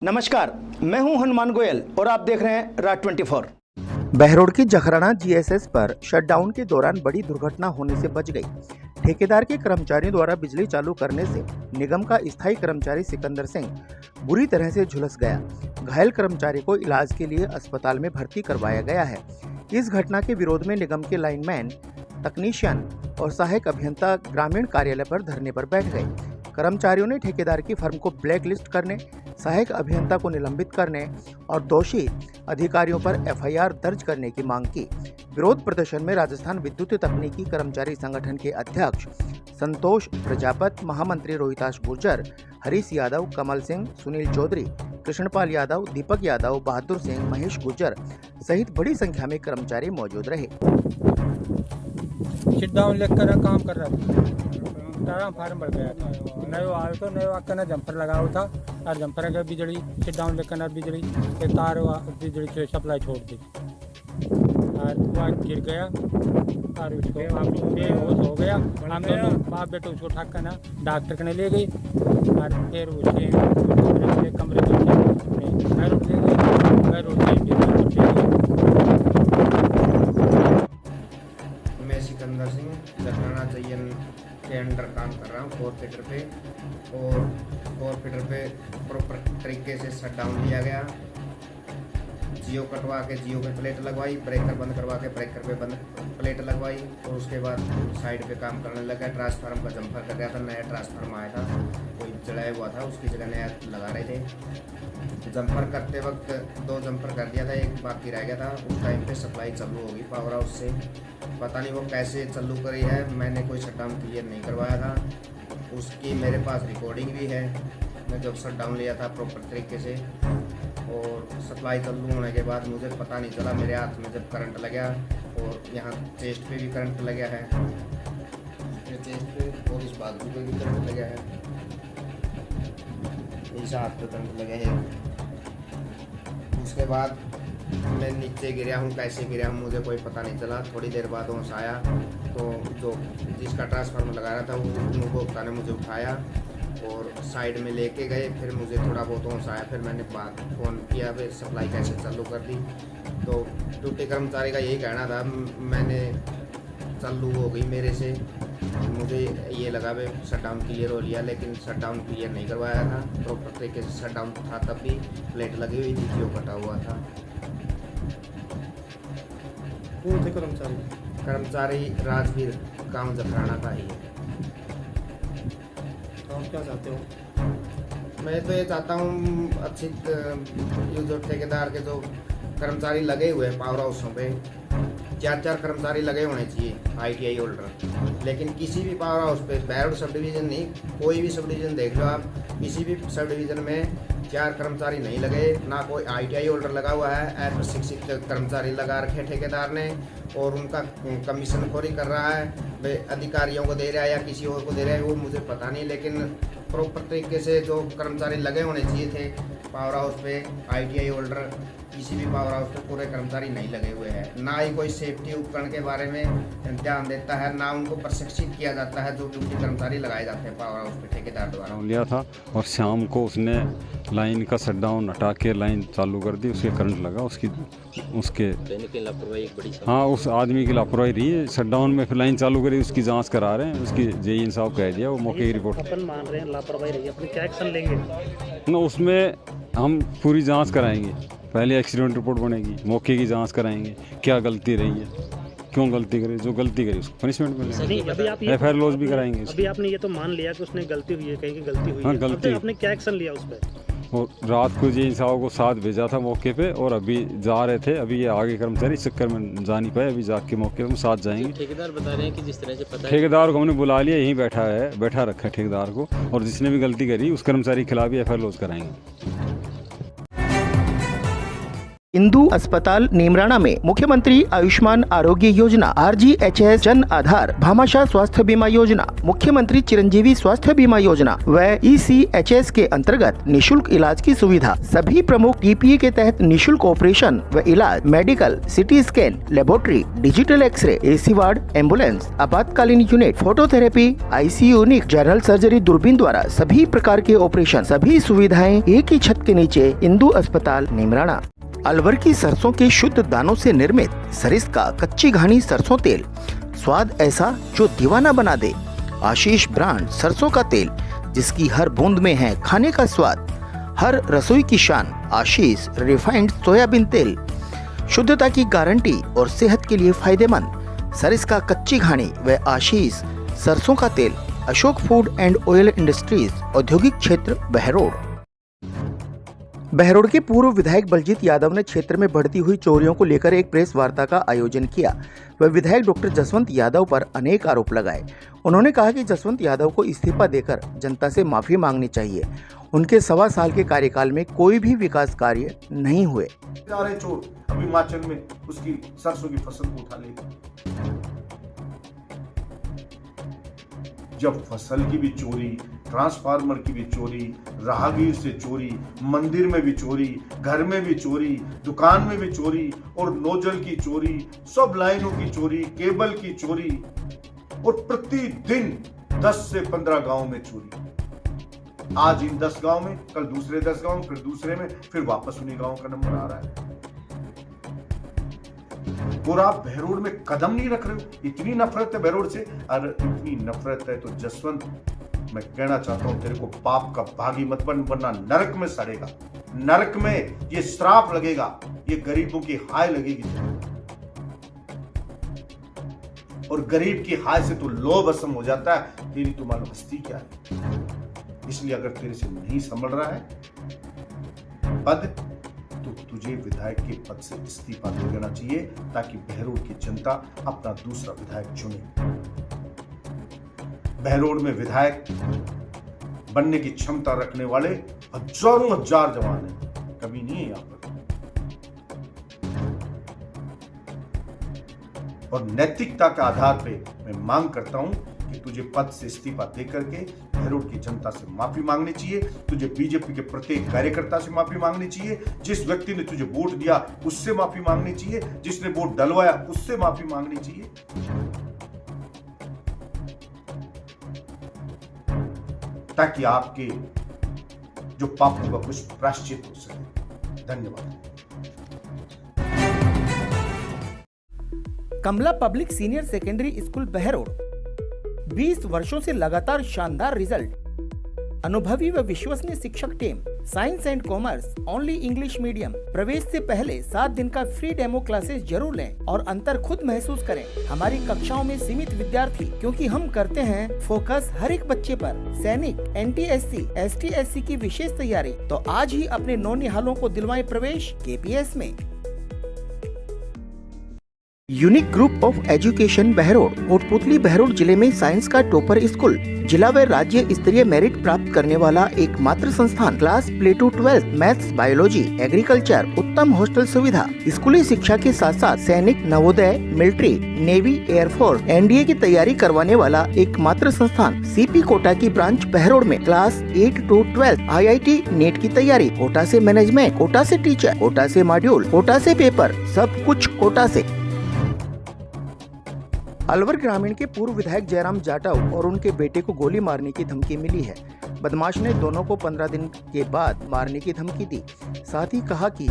नमस्कार, मैं हूं हनुमान गोयल और आप देख रहे हैं राज 24। बहरोड की जखराना जीएसएस पर शटडाउन के दौरान बड़ी दुर्घटना होने से बच गई। ठेकेदार के कर्मचारियों द्वारा बिजली चालू करने से निगम का स्थायी कर्मचारी सिकंदर सिंह बुरी तरह से झुलस गया। घायल कर्मचारी को इलाज के लिए अस्पताल में भर्ती करवाया गया है। इस घटना के विरोध में निगम के लाइनमैन, तकनीशियन और सहायक अभियंता ग्रामीण कार्यालय पर धरने पर बैठ गए। कर्मचारियों ने ठेकेदार की फर्म को ब्लैक लिस्ट करने, सहायक अभियंता को निलंबित करने और दोषी अधिकारियों पर एफआईआर दर्ज करने की मांग की। विरोध प्रदर्शन में राजस्थान विद्युत तकनीकी कर्मचारी संगठन के अध्यक्ष संतोष प्रजापत, महामंत्री रोहिताश गुर्जर, हरीश यादव, कमल सिंह, सुनील चौधरी, कृष्णपाल यादव, दीपक यादव, बहादुर सिंह, महेश गुर्जर सहित बड़ी संख्या में कर्मचारी मौजूद रहे। शटडाउन लेकर काम कर रहा था, फार्म भर गया था, नयो आयो तो नयो आकर ना जंपर लगाओ था और जंपर का बिजली शटडाउन लेकर ना बिजली के तार बिजली की सप्लाई छोड़ दी और वह गिर गया और उसको बेहोश हो गया। हम दोनों बाप बेटे उसको उठा कर ना डॉक्टर के ले गई और फिर उसके कमरे में घर उठ ले गई। मैं सिकंदर सिंह जखराना जयन के अंडर काम कर रहा हूँ 4 फीटर पे, और 4 फीटर पे प्रॉपर तरीके से शटडाउन लिया गया। जियो कटवा के जियो पे प्लेट लगवाई, ब्रेकर बंद करवा के ब्रेकर पे बंद प्लेट लगवाई और उसके बाद साइड पे काम करने लगा। ट्रांसफार्मर का जंपर कर गया था, नया ट्रांसफार्मर आया था, कोई जलाया हुआ था, उसकी जगह नया लगा रहे थे। जंपर करते वक्त 2 जंपर कर दिया था, एक बाकी रह गया था। उस टाइम पे सप्लाई चालू होगी पावर हाउस से, पता नहीं वो कैसे चालू करी है। मैंने कोई शटडाउन क्लियर नहीं करवाया था, उसकी मेरे पास रिकॉर्डिंग भी है। मैं जब शटडाउन लिया था प्रॉपर तरीके से और सप्लाई चालू होने के बाद मुझे पता नहीं चला, मेरे हाथ में जब करंट लगा और यहाँ चेस्ट पे भी करंट लगा है, चेस्ट पे और इस बाजू पे भी करंट लगा है, इस हाथ पे करंट लगा है। उसके बाद मैं नीचे गिरा हूँ, कैसे गिरा हूँ मुझे कोई पता नहीं चला। थोड़ी देर बाद होश आया तो जो जिसका ट्रांसफार्मर लगा रहा था वो भोक्ता ने मुझे उठाया और साइड में लेके गए। फिर मुझे थोड़ा बहुत होश आया, फिर मैंने फ़ोन किया, फिर सप्लाई कैसे चालू कर दी। तो ड्यूटी कर्मचारी का यही कहना था, मैंने चालू हो गई मेरे से, मुझे ये लगा भाई शटडाउन क्लियर हो लिया, लेकिन शटडाउन क्लियर नहीं करवाया था। प्रॉपर तरीके से शटडाउन था, तब भी प्लेट लगी हुई थी, जियो कटा हुआ था। कौन थे कर्मचारी? कर्मचारी राजवीर गाँव जखराना का ही है। आप क्या चाहते हो? मैं तो ये चाहता हूँ अच्छी ये जो ठेकेदार के जो कर्मचारी लगे हुए हैं पावर हाउसों पे, 4 कर्मचारी लगे होने चाहिए ITI होल्डर। लेकिन किसी भी पावर हाउस पे, बहरोड सब डिवीज़न नहीं, कोई भी सब डिवीज़न देख लो आप, किसी भी सब डिवीज़न में 4 कर्मचारी नहीं लगे, ना कोई ITI होल्डर लगा हुआ है। अप्रशिक्षित कर्मचारी लगा रखे ठेकेदार ने और उनका कमीशन खोरी कर रहा है, अधिकारियों को दे रहा है या किसी और को दे रहा है वो मुझे पता नहीं। लेकिन प्रॉपर तरीके से जो कर्मचारी लगे होने चाहिए थे पावर हाउस पे, ITI होल्डर, किसी भी पावर हाउस पे पूरे कर्मचारी नहीं लगे हुए हैं। ना ही कोई सेफ्टी उपकरण के बारे में ध्यान देता है, ना उनको प्रशिक्षित किया जाता है जो ड्यूटी कर्मचारी लगाए जाते हैं पावर हाउस पे ठेकेदार द्वारा। लिया था और शाम को उसने लाइन का शटडाउन हटा के लाइन चालू कर दी, उसके करंट लगा, उसके लापरवाही बड़ी। हाँ, उस आदमी की लापरवाही रही है। शटडाउन में फिर लाइन चालू करी, उसकी जांच करा रहे हैं, उसकी जेईएन साहब कह दिया, वो मौके की रिपोर्ट अपन मान रहे हैं लापरवाही रही है, अपने क्या एक्शन लेंगे? ना, उसमें हम पूरी जांच कराएंगे। पहले एक्सीडेंट रिपोर्ट बनेगी, मौके की जांच कराएंगे, क्या गलती रही है, क्यों गलती करी, जो गलती करी उसको पनिशमेंट मिलेगी। अभी आप ये FIR लॉस भी कराएंगे। अभी आपने ये तो मान लिया कि उसने गलती हुई है, कहीं की गलती हुई हाँ, है, गलती। आपने क्या एक्शन लिया उस पर? और रात को जेईएन साहब को साथ भेजा था मौके पे और अभी जा रहे थे। अभी ये आगे कर्मचारी इस चक्कर में जा नहीं पाए, अभी जाके मौके पे हम साथ जाएंगे। ठेकेदार बता रहे हैं कि जिस तरह से पता है, ठेकेदार को हमने बुला लिया, यहीं बैठा रखा है ठेकेदार को, और जिसने भी गलती करी उस कर्मचारी के खिलाफ भी FIR लॉस कराएंगे। इंदु अस्पताल नीमराना में मुख्यमंत्री आयुष्मान आरोग्य योजना, RGHS जन आधार, भामाशाह स्वास्थ्य बीमा योजना, मुख्यमंत्री चिरंजीवी स्वास्थ्य बीमा योजना व ECHS के अंतर्गत निशुल्क इलाज की सुविधा, सभी प्रमुख TPA के तहत निशुल्क ऑपरेशन व इलाज, medical, CT scan, laboratory, digital x-ray, AC ward, ambulance, आपातकालीन unit, phototherapy, ICU unit, general surgery, दूरबीन द्वारा सभी प्रकार के ऑपरेशन, सभी सुविधाएं एक ही छत के नीचे इंदु अस्पताल नीमराना। अलवर की सरसों के शुद्ध दानों से निर्मित सरिस्का कच्ची घानी सरसों तेल, स्वाद ऐसा जो दीवाना बना दे। आशीष ब्रांड सरसों का तेल, जिसकी हर बूंद में है खाने का स्वाद, हर रसोई की शान। आशीष रिफाइंड सोयाबीन तेल, शुद्धता की गारंटी और सेहत के लिए फायदेमंद। सरिस्का कच्ची घानी व आशीष सरसों का तेल। Ashok food and oil industries, औद्योगिक क्षेत्र, बहरोड। बहरोड के पूर्व विधायक बलजीत यादव ने क्षेत्र में बढ़ती हुई चोरियों को लेकर एक प्रेस वार्ता का आयोजन किया। वह विधायक डॉक्टर जसवंत यादव पर अनेक आरोप लगाए। उन्होंने कहा कि जसवंत यादव को इस्तीफा देकर जनता से माफी मांगनी चाहिए। उनके 1.25 साल के कार्यकाल में कोई भी विकास कार्य नहीं हुए। जा रहे चोर अभी हिमाचल में उसकी सरसों की फसल को उठा लेगा। जब फसल की भी चोरी, ट्रांसफार्मर की भी चोरी, राहगीर से चोरी, मंदिर में भी चोरी, घर में भी चोरी, दुकान में भी चोरी और नोजल की चोरी, सब लाइनों की चोरी, केबल की चोरी और प्रतिदिन 10 से 15 गांव में चोरी। आज इन 10 गांव में, कल दूसरे 10 गांव, फिर दूसरे में, फिर वापस उन्हीं गांव का नंबर आ रहा है। और आप बहरोड में कदम नहीं रख रहे हो। इतनी नफरत है बहरोड से, अगर इतनी नफरत है तो जसवंत, मैं कहना चाहता हूं तेरे को पाप का भागी मत बन, वरना नरक में सड़ेगा। नरक में ये श्राप लगेगा, ये गरीबों की हाय लगेगी। और गरीब की हाय से तो लोभ असम हो जाता है। तेरी तो मालूम हस्ती क्या है। इसलिए अगर तेरे से नहीं संभल रहा है पद, तो तुझे विधायक के पद से इस्तीफा दे देना चाहिए, ताकि बहरोड की जनता अपना दूसरा विधायक चुने। बहरोड में विधायक बनने की क्षमता रखने वाले हजारों हजार जवान हैं, कभी नहीं है यहां पर। और नैतिकता के आधार पे मैं मांग करता हूं कि तुझे पद से इस्तीफा दे करके बहरोड की जनता से माफी मांगनी चाहिए। तुझे बीजेपी के प्रत्येक कार्यकर्ता से माफी मांगनी चाहिए। जिस व्यक्ति ने तुझे वोट दिया उससे माफी मांगनी चाहिए। जिसने वोट डलवाया उससे माफी मांगनी चाहिए। ताकि आपके जो पापों का कुछ प्रायश्चित हो सके। धन्यवाद। Kamala public senior secondary school Behror, 20 वर्षों से लगातार शानदार रिजल्ट, अनुभवी व विश्वसनीय शिक्षक team, science and commerce, only English medium. प्रवेश से पहले 7 दिन का फ्री डेमो क्लासेस जरूर लें और अंतर खुद महसूस करें। हमारी कक्षाओं में सीमित विद्यार्थी, क्योंकि हम करते हैं फोकस हर एक बच्चे पर। सैनिक, NTSC, ST/SC की विशेष तैयारी, तो आज ही अपने नौनिहालों को दिलवाएं प्रवेश KPS में। Unique group of education Behror, Kotputli Behror जिले में साइंस का टॉपर स्कूल, जिला व राज्य स्तरीय मेरिट प्राप्त करने वाला एकमात्र संस्थान। Class play to 12, maths, biology, agriculture, उत्तम हॉस्टल सुविधा। स्कूली शिक्षा के साथ साथ सैनिक, Navodaya, military, navy, air force, NDA की तैयारी करवाने वाला एकमात्र संस्थान। CP कोटा की ब्रांच बहरोड में क्लास 8 to 12, IIT नेट की तैयारी, कोटा से मैनेजमेंट, कोटा से टीचर, कोटा से मॉड्यूल, कोटा से पेपर, सब कुछ कोटा से। अलवर ग्रामीण के पूर्व विधायक जयराम जाटव और उनके बेटे को गोली मारने की धमकी मिली है। बदमाश ने दोनों को 15 दिन के बाद मारने की धमकी दी। साथ ही कहा कि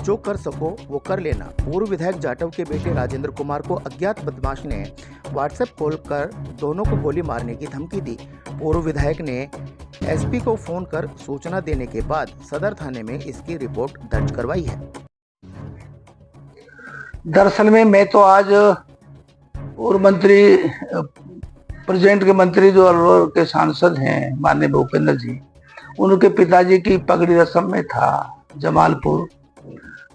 जो कर सको वो कर लेना। पूर्व विधायक जाटव के बेटे राजेंद्र कुमार को अज्ञात बदमाश ने व्हाट्सएप कॉल कर दोनों को गोली मारने की धमकी दी। पूर्व विधायक ने SP को फोन कर सूचना देने के बाद सदर थाने में इसकी रिपोर्ट दर्ज करवाई है। दरअसल में मैं तो आज पूर्व मंत्री, प्रेजेंट के मंत्री जो अलवर के सांसद हैं माननीय भूपेंद्र जी, उनके पिताजी की पगड़ी रस्म में था जमालपुर।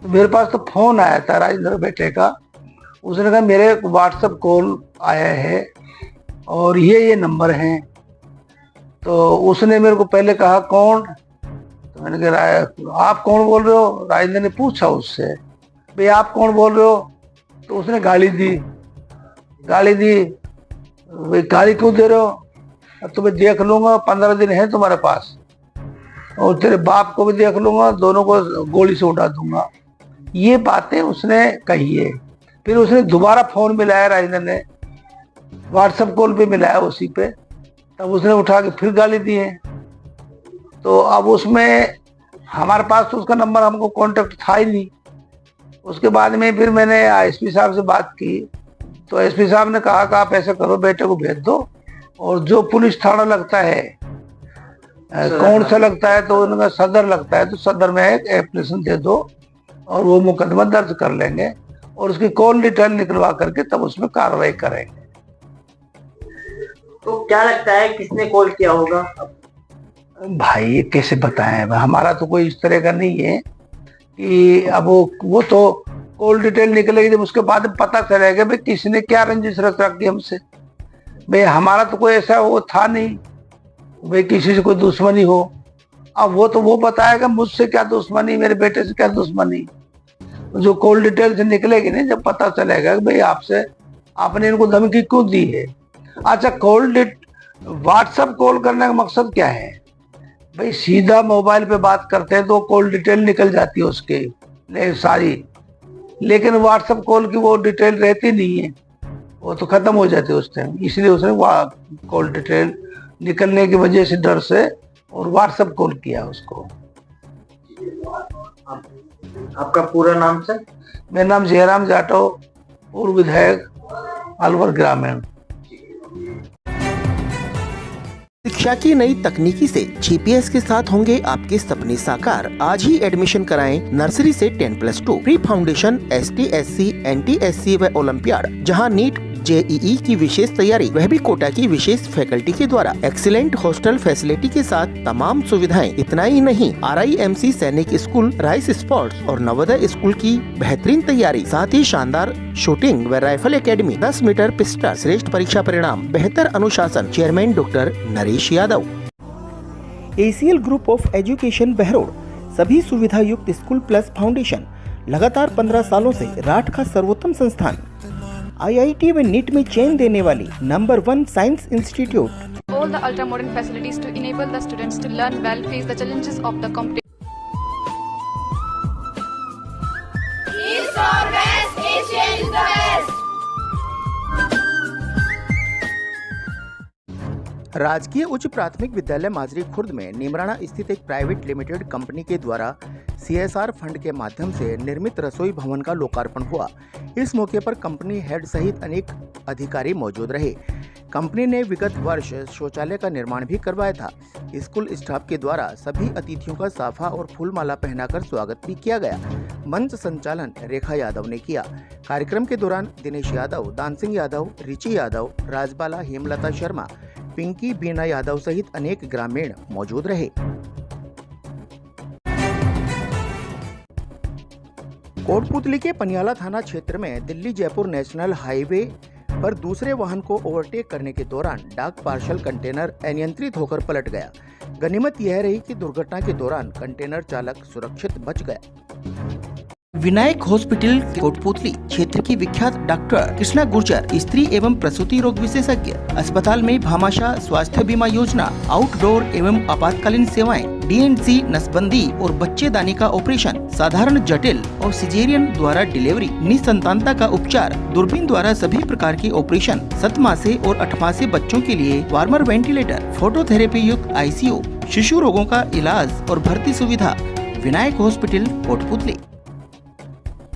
तो मेरे पास तो फोन आया था राजेंद्र बेटे का। उसने कहा मेरे व्हाट्सएप कॉल आया है और ये नंबर हैं। तो उसने मेरे को पहले कहा कौन, तो मैंने कहा आप कौन बोल रहे हो। राजेंद्र ने पूछा उससे, भाई आप कौन बोल रहे हो? तो उसने गाली दी। भाई गाली क्यों दे रहे हो? अब तुम्हें देख लूंगा, 15 दिन है तुम्हारे पास, और तेरे बाप को भी देख लूंगा, दोनों को गोली से उड़ा दूंगा। ये बातें उसने कही है। फिर उसने दोबारा फोन मिलाया, राजेंद्र ने व्हाट्सएप कॉल पे मिलाया उसी पे, तब उसने उठा के फिर गाली दी है। तो अब उसमें हमारे पास तो उसका नंबर, हमको कांटेक्ट था ही नहीं। उसके बाद में फिर मैंने एसपी साहब से बात की, तो एसपी साहब ने कहा कि आप ऐसा करो, बेटे को भेज दो, और जो पुलिस थाना लगता है, कौन सा लगता है, तो उनका सदर लगता है, तो सदर में एक एप्लीकेशन दे दो और वो मुकदमा दर्ज कर लेंगे और उसकी कॉल डिटेल निकलवा करके तब उसमें कार्रवाई करेंगे। तो क्या लगता है किसने कॉल किया होगा? भाई ये कैसे बताएं, हमारा तो कोई इस तरह का नहीं है कि अब वो तो कॉल डिटेल निकलेगी, जब उसके बाद पता चलेगा भाई किसने क्या रंजिश रख रखी हमसे। भाई हमारा तो कोई ऐसा वो था नहीं भाई किसी से कोई दुश्मनी हो। अब वो तो वो बताएगा मुझसे क्या दुश्मनी, मेरे बेटे से क्या दुश्मनी। जो कॉल डिटेल से निकलेगी ना, जब पता चलेगा कि भाई आपसे आपने इनको धमकी क्यों दी है। अच्छा, व्हाट्सएप कॉल करने का मकसद क्या है? भाई सीधा मोबाइल पे बात करते हैं तो कॉल डिटेल निकल जाती है उसके सारी, लेकिन व्हाट्सएप कॉल की वो डिटेल रहती नहीं है, वो तो खत्म हो जाती है उस टाइम। इसलिए उसने कॉल डिटेल निकलने की वजह से, डर से, और व्हाट्सएप कॉल किया उसको। आपका पूरा नाम सर? मेरा नाम जयराम जाटव, पूर्व विधायक, अलवर ग्रामीण। शिक्षा की नई तकनीकी से जीपीएस के साथ होंगे आपके सपने साकार। आज ही एडमिशन कराएं नर्सरी से 10+2 प्री फाउंडेशन, ST/SC, NT/SC व ओलंपियाड, जहां नीट JEE की विशेष तैयारी, वह भी कोटा की विशेष फैकल्टी के द्वारा। एक्सीलेंट हॉस्टल फैसिलिटी के साथ तमाम सुविधाएं। इतना ही नहीं, RIMC सैनिक स्कूल, राइस स्पोर्ट्स और नवोदय स्कूल की बेहतरीन तैयारी, साथ ही शानदार शूटिंग व राइफल एकेडमी, 10 मीटर पिस्टल, श्रेष्ठ परीक्षा परिणाम, बेहतर अनुशासन। Chairman doctor Naresh Yadav. ACL group of education Behror, सभी सुविधा युक्त स्कूल प्लस फाउंडेशन, लगातार 15 सालों से राठ का सर्वोत्तम संस्थान, IIT व नीट में चेन देने वाली number 1 science institute. All the ultra modern facilities to enable the students to learn well, face the challenges of the competition. East or West, Asia is the best. राजकीय उच्च प्राथमिक विद्यालय माजरी खुर्द में निमराना स्थित एक प्राइवेट लिमिटेड कंपनी के द्वारा CSR fund के माध्यम से निर्मित रसोई भवन का लोकार्पण हुआ। इस मौके पर कंपनी हेड सहित अनेक अधिकारी मौजूद रहे। कंपनी ने विगत वर्ष शौचालय का निर्माण भी करवाया था। स्कूल स्टाफ के द्वारा सभी अतिथियों का साफा और फूलमाला पहनाकर स्वागत भी किया गया। मंच संचालन रेखा यादव ने किया। कार्यक्रम के दौरान दिनेश यादव, दान सिंह यादव, रिची यादव, राजबाला, हेमलता शर्मा, पिंकी, बीना यादव सहित अनेक ग्रामीण मौजूद रहे। कोटपुतली के पनियाला थाना क्षेत्र में दिल्ली जयपुर नेशनल हाईवे पर दूसरे वाहन को ओवरटेक करने के दौरान डाक पार्सल कंटेनर अनियंत्रित होकर पलट गया। गनीमत यह रही कि दुर्घटना के दौरान कंटेनर चालक सुरक्षित बच गया। विनायक हॉस्पिटल कोटपुतली क्षेत्र की विख्यात डॉक्टर कृष्णा गुर्जर, स्त्री एवं प्रसूति रोग विशेषज्ञ, अस्पताल में भामाशाह स्वास्थ्य बीमा योजना, आउटडोर एवं आपातकालीन सेवाएं, DNC नसबंदी और बच्चेदानी का ऑपरेशन, साधारण, जटिल और सिजेरियन द्वारा डिलीवरी, निसंतानता का उपचार, दूरबीन द्वारा सभी प्रकार के ऑपरेशन, 7 मासे और 8 मासे बच्चों के लिए वार्मर वेंटिलेटर, फोटोथेरेपी युक्त ICU, शिशु रोगों का इलाज और भर्ती सुविधा। विनायक हॉस्पिटल कोटपुतली।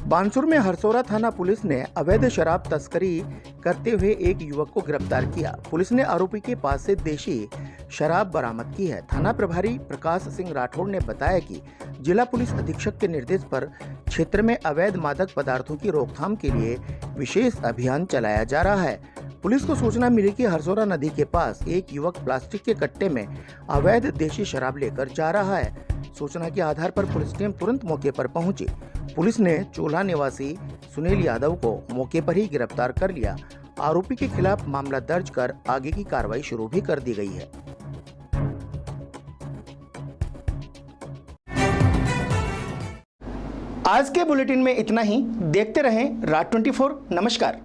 बानसूर में हरसौरा थाना पुलिस ने अवैध शराब तस्करी करते हुए एक युवक को गिरफ्तार किया। पुलिस ने आरोपी के पास से देशी शराब बरामद की है। थाना प्रभारी प्रकाश सिंह राठौड़ ने बताया कि जिला पुलिस अधीक्षक के निर्देश पर क्षेत्र में अवैध मादक पदार्थों की रोकथाम के लिए विशेष अभियान चलाया जा रहा है। पुलिस को सूचना मिली कि हरसौरा नदी के पास एक युवक प्लास्टिक के कट्टे में अवैध देशी शराब लेकर जा रहा है। सूचना के आधार पर पुलिस टीम तुरंत मौके पर पहुंची। पुलिस ने चोला निवासी सुनील यादव को मौके पर ही गिरफ्तार कर लिया। आरोपी के खिलाफ मामला दर्ज कर आगे की कार्रवाई शुरू भी कर दी गई है। आज के बुलेटिन में इतना ही। देखते रहें राज 24। नमस्कार।